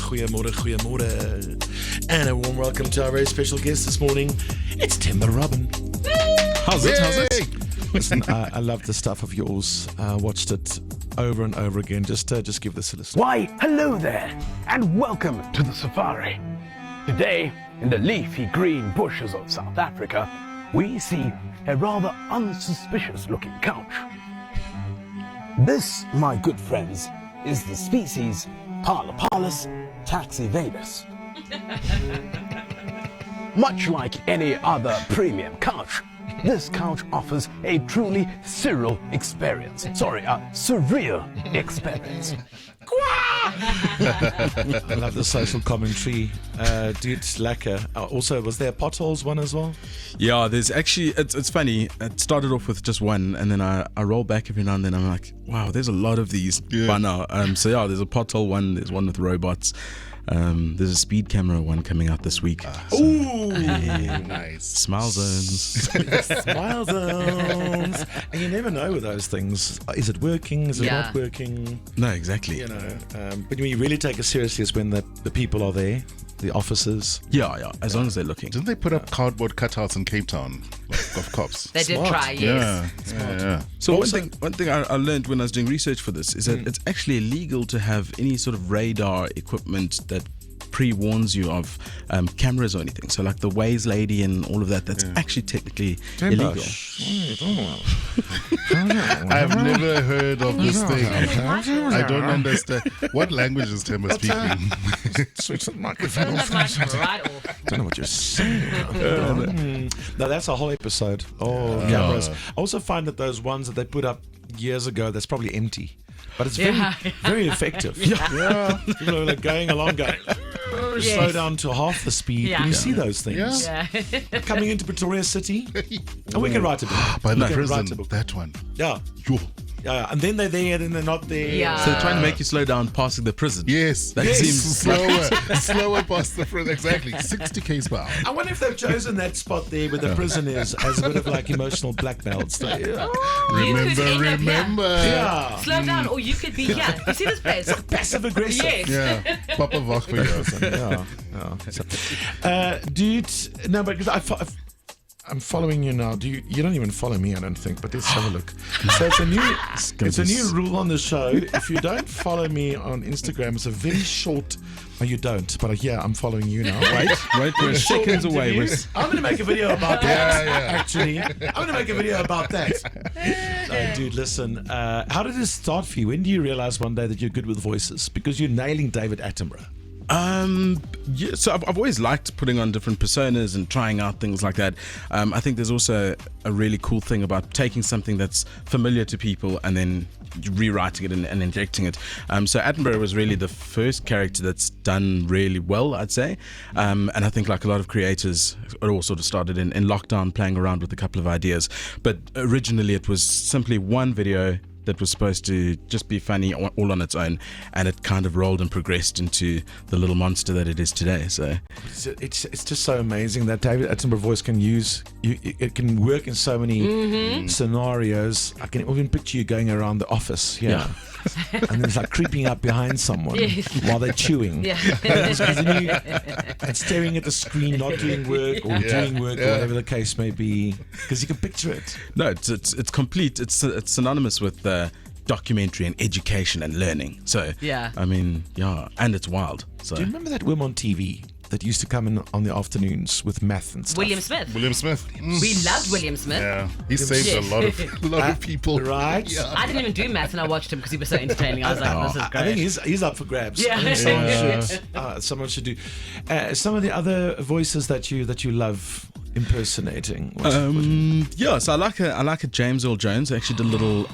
goeiemorgen. And a warm welcome to our very special guest this morning. It's Themba-Robin. How's it? Listen, I love the stuff of yours. Watched it over and over again. Just give this a listen. Why, hello there, and welcome to the safari. Today, in the leafy green bushes of South Africa, we see a rather unsuspicious-looking couch. This, my good friends, is the species Parlopalus taxivadus. Much like any other premium couch, this couch offers a truly surreal experience. Surreal experience. I love the social commentary. Dude, lekker. Also, was there a potholes one as well? Yeah, there's actually, it's funny. It started off with just one, and then I roll back every now and then. I'm like, wow, there's a lot of these by now. So yeah, there's a pothole one, there's one with robots. There's a speed camera one coming out this week. Ooh, nice. Smile zones. Smile zones. And you never know with those things. Is it working? Is it not working? No, exactly. You know, but when you really take it seriously is when the people are there, the officers. Yeah, as long as they're looking. Didn't they put up cardboard cutouts in Cape Town of cops? They did try, yes. Yeah. So one thing I learned when I was doing research for this is that it's actually illegal to have any sort of radar equipment that pre-warns you of cameras or anything. So like the Waze lady and all of that, that's actually technically illegal. I've never heard of this thing. I don't understand. What language is Themba speaking? Switch the microphone off. Right off. Don't know what you're saying. No, that's a whole episode. Cameras. I also find that those ones that they put up years ago, that's probably empty. But it's very effective. People are like going along, slow down to half the speed. Can you see those things? Yeah. Coming into Pretoria City. And we can write a book. By the prison, that one. Yeah. And then they're there, and they're not there. Yeah. So they're trying to make you slow down passing the prison. Yes. That seems slower past the prison. Exactly. 60 k's per hour. I wonder if they've chosen that spot there where the prison is as a bit of like emotional blackmail. Remember. Yeah. Slow down, or you could be here. You see this place? Passive aggressive. Yes. Yeah. Papa Vach for you. Dude, no, but because I'm following you now. You don't even follow me, I don't think, but let's have a look. So it's a new rule on the show. If you don't follow me on Instagram, it's a very short. Oh, you don't, but I'm following you now. Right, we're seconds away. I'm going to make a video about that. Actually, I'm going to make a video about that. Dude, listen. How did this start for you? When do you realize one day that you're good with voices? Because you're nailing David Attenborough. So I've always liked putting on different personas and trying out things like that. I think there's also a really cool thing about taking something that's familiar to people and then rewriting it and injecting it. So Attenborough was really the first character that's done really well, I'd say. And I think like a lot of creators, it all sort of started in lockdown, playing around with a couple of ideas. But originally it was simply one video that was supposed to just be funny all on its own, and it kind of rolled and progressed into the little monster that it is today. So it's just so amazing that David Attenborough voice can it can work in so many scenarios. I can even picture you going around the office, and then it's like creeping up behind someone while they're chewing, and staring at the screen, not doing work or doing work or whatever the case may be, because you can picture it. No, it's complete. It's synonymous with documentary and education and learning. So I mean, and it's wild. So do you remember that woman on TV that used to come in on the afternoons with math and stuff? William Smith. We loved William Smith. Yeah, he saved a lot of people. Right? Yeah. I didn't even do maths, and I watched him because he was so entertaining. I was like, this is great. I think he's up for grabs. Yeah. I think someone should do. Some of the other voices that you love impersonating. So I like a James Earl Jones. I actually did a little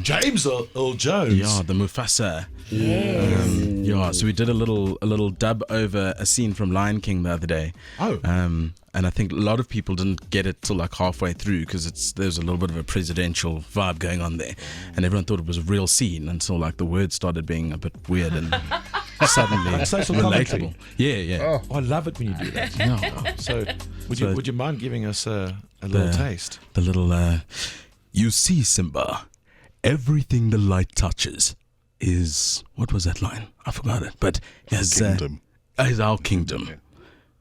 James Earl Jones. Yeah, the Mufasa. So we did a little dub over a scene from Lion King the other day. And I think a lot of people didn't get it till like halfway through because there's a little bit of a presidential vibe going on there, and everyone thought it was a real scene until like the words started being a bit weird and suddenly social relatable. Yeah. Oh, I love it when you do that. So would you mind giving us a little taste? The little you see, Simba, everything the light touches is, what was that line? I forgot it. But is our kingdom. Yeah.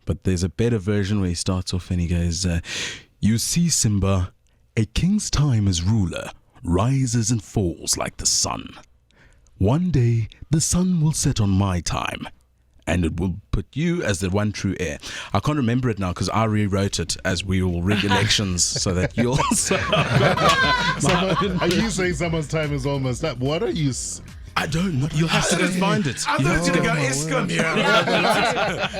But there's a better version where he starts off and he goes, you see, Simba, a king's time as ruler rises and falls like the sun. One day, the sun will set on my time, and it will put you as the one true heir. I can't remember it now because I rewrote it as we will rig elections so that you'll... Are you saying someone's time is almost up? What are you... I don't know. You'll have to go find it. I thought it was going to go Eskom here.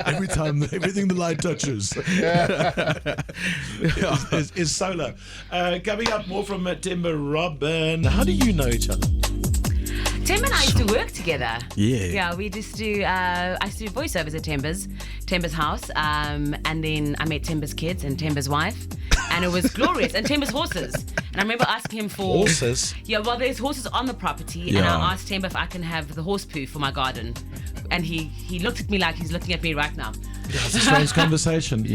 Every time, everything the light touches is solar. Coming up more from Themba-Robin. How do you know each other? Themba and I used to work together. Yeah. Yeah, we just do, I used to do voiceovers at Themba's house. And then I met Themba's kids and Themba's wife. And it was glorious. And Themba's horses. And I remember asking him for... Horses? Yeah, well, there's horses on the property. Yeah. And I asked Themba if I can have the horse poo for my garden. And he looked at me like he's looking at me right now. Yeah, it's a strange conversation.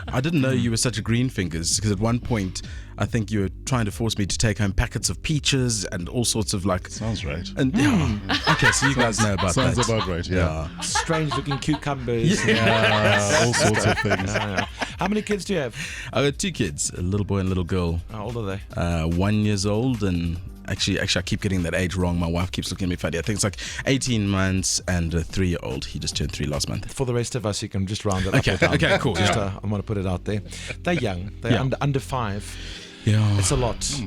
I didn't know you were such a green fingers because at one point I think you were trying to force me to take home packets of peaches and all sorts of like... Sounds right. And okay, so you guys know about Sounds that. about right, yeah. Strange looking cucumbers. All sorts of things. How many kids do you have? I got 2 kids, a little boy and a little girl. How old are they? 1 year old and... Actually, I keep getting that age wrong. My wife keeps looking at me funny. I think it's like 18 months and a 3-year-old. He just turned 3 last month. For the rest of us, you can just round it up Okay, or down. okay, cool. Just, Yeah. I want to put it out there. They're young. They're under 5. Yeah. It's a lot.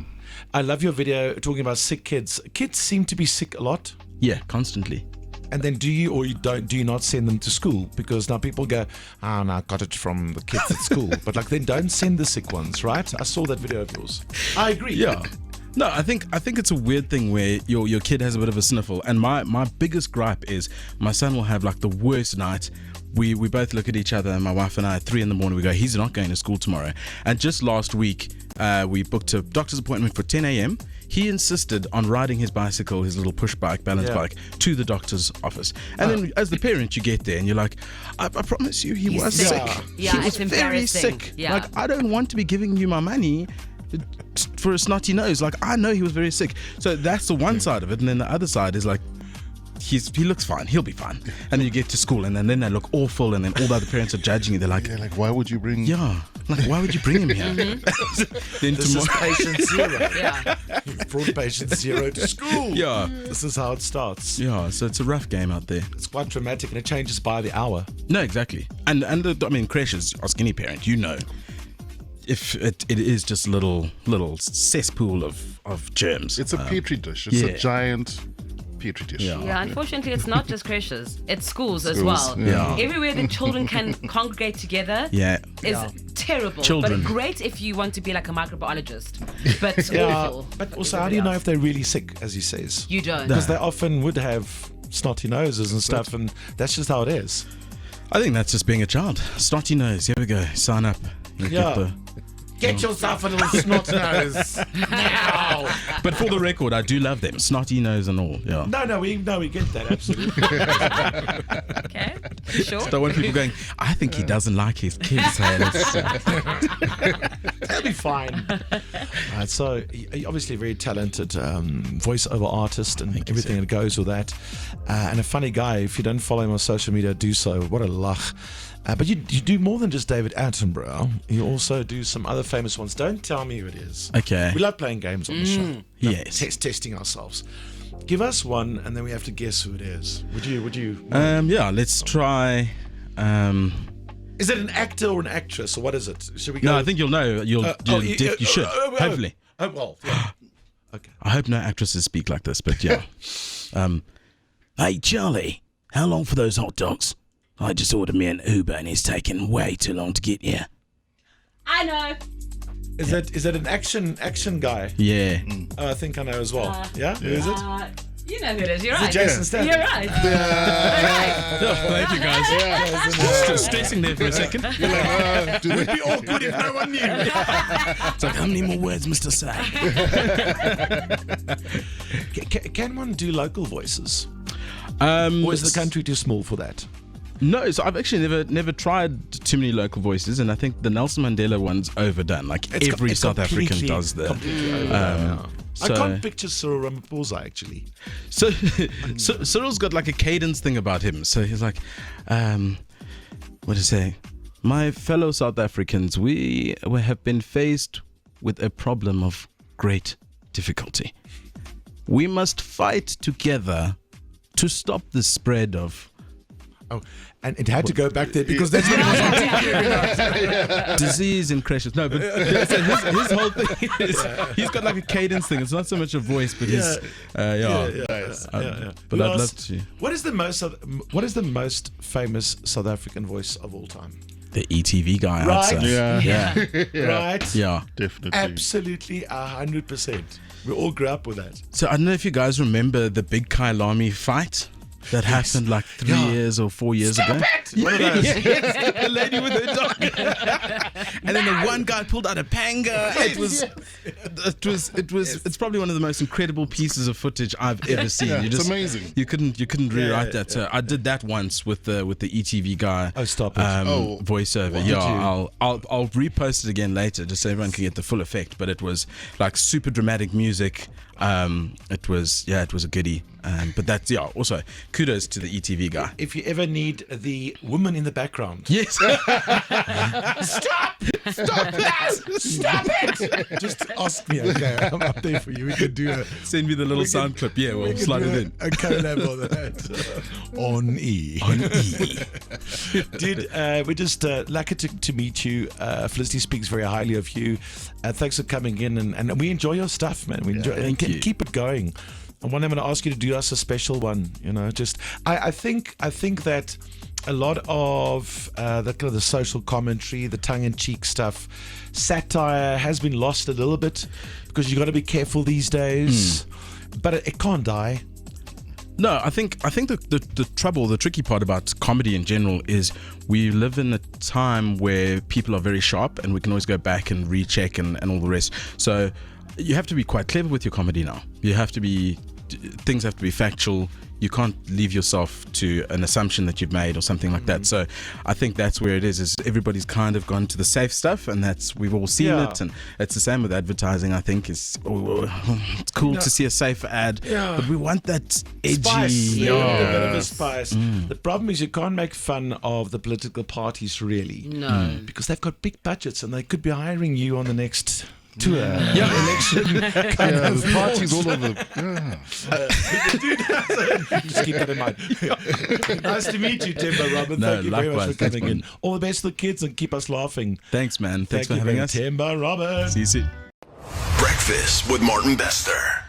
I love your video talking about sick kids. Kids seem to be sick a lot. Yeah, constantly. And then do you not send them to school? Because now people go, no, I got it from the kids at school. But like, then don't send the sick ones, right? I saw that video of yours. I agree. Yeah. No, I think it's a weird thing where your kid has a bit of a sniffle, and my biggest gripe is my son will have like the worst night. We both look at each other, and my wife and I at 3 a.m. we go, he's not going to school tomorrow. And just last week we booked a doctor's appointment for 10 a.m. He insisted on riding his bicycle, his little push bike, balance bike, to the doctor's office. And then as the parent, you get there and you're like, I promise you, he was sick. Yeah, he was it's very embarrassing. sick. Yeah. Like, I don't want to be giving you my money for a snotty nose. Like, I know he was very sick. So that's the one side of it. And then the other side is like, he looks fine. He'll be fine. And then you get to school and then they look awful. And then all the other parents are judging you. They're like, why would you bring... like, why would you bring him here? Then This is patient zero. Yeah. You've brought patient zero to school. Yeah. This is how it starts. Yeah, so it's a rough game out there. It's quite dramatic and it changes by the hour. No, exactly. And creches, ask any parent, if it is just a little cesspool of germs. It's a petri dish. It's a giant petri dish. Yeah, unfortunately, it's not just creches; it's schools as well. Yeah. Everywhere that children can congregate together is terrible. Children. But great if you want to be like a microbiologist. But awful. But also, how do you know if they're really sick, as he says? You don't. Because they often would have snotty noses and stuff, and that's just how it is. I think that's just being a child. Snotty nose. Here we go. Sign up. Get yourself a little snot nose now. But for the record, I do love them. Snotty nose and all. Yeah. No, we get that, absolutely. Okay, sure. Don't want people going, I think he doesn't like his kids. That'll be fine. Right, so you're obviously a very talented voiceover artist and everything that goes with that. And a funny guy. If you don't follow him on social media, do so. What a lach. But you do more than just David Attenborough. You also do some other famous ones. Don't tell me who it is. Okay. We love playing games on the show. Yes. Testing ourselves. Give us one, and then we have to guess who it is. Would you? Let's try. Is it an actor or an actress, or what is it? Should we go? No, I think you'll know. You should. Hopefully. Oh, well, yeah. Okay. I hope no actresses speak like this, but yeah. Hey, Charlie, how long for those hot dogs? I just ordered me an Uber and it's taking way too long to get here. I know. Is that an action guy? Yeah. Oh, I think I know as well. Yeah? Who is it? You know who it is. You're Is right. it Jason Statham? You're right. Thank you, guys. Just stressing there for a second. It would be awkward if no one knew. It's like, how many more words must I say? Can one do local voices? Or Or is the country too small for that? No, so I've actually never tried too many local voices, and I think the Nelson Mandela one's overdone. Like every South African does the. I can't picture Cyril Ramaphosa actually. So Cyril's got like a cadence thing about him. So he's like, what to say? My fellow South Africans, we have been faced with a problem of great difficulty. We must fight together to stop the spread of... Oh, and it had to go back there because that's what it was. Disease and crashes. No, but so his whole thing is he's got like a cadence thing. It's not so much a voice, but his But I'd love to. What is the most famous South African voice of all time? The ETV guy, Right. I'd say. Yeah. Right? Yeah. Definitely. Absolutely 100%. We all grew up with that. So I don't know if you guys remember the big Kailami fight that happened like 3 years or 4 years ago. One of those. Yes, the lady with her dog. And then the one guy pulled out a panga. It's probably one of the most incredible pieces of footage I've ever seen. Yeah, it's amazing. You couldn't rewrite that. So I did that once with the ETV guy. Oh, stop it. Voiceover. Yeah, I'll repost it again later just so everyone can get the full effect. But it was like super dramatic music. It was a goodie. But that's also kudos to the ETV guy. If you ever need the woman in the background, Yes. stop that! Stop it! Just ask me, okay? I'm up there for you. We could do a Send me the little sound clip. Yeah, we'll slide it in. A collab on that. On E. Dude, we're just lucky to meet you. Felicity speaks very highly of you. Thanks for coming in, and we enjoy your stuff, man. We enjoy and you. keep it going. And one day I'm going to ask you to do us a special one. Just I think that a lot of the social commentary, the tongue-in-cheek stuff, satire has been lost a little bit because you got to be careful these days. But it can't die. No, I think the trouble, the tricky part about comedy in general is we live in a time where people are very sharp and we can always go back and recheck and all the rest. So you have to be quite clever with your comedy now. Things have to be factual. You can't leave yourself to an assumption that you've made or something like that. So I think that's where it is everybody's kind of gone to the safe stuff, and we've all seen it, and it's the same with advertising. I think it's cool to see a safe ad, but we want that edgy Spice. A bit of a spice. The problem is you can't make fun of the political parties really. No. Because they've got big budgets and they could be hiring you on the next tour, election. There's parties all over. Just keep that in mind. Nice to meet you, Themba-Robin. No, Thank you very much likewise. for coming Thanks, in. man. All the best to the kids and keep us laughing. Thanks, man. Thanks for Thank you, having us. Themba-Robin. See you soon. Breakfast with Martin Bester.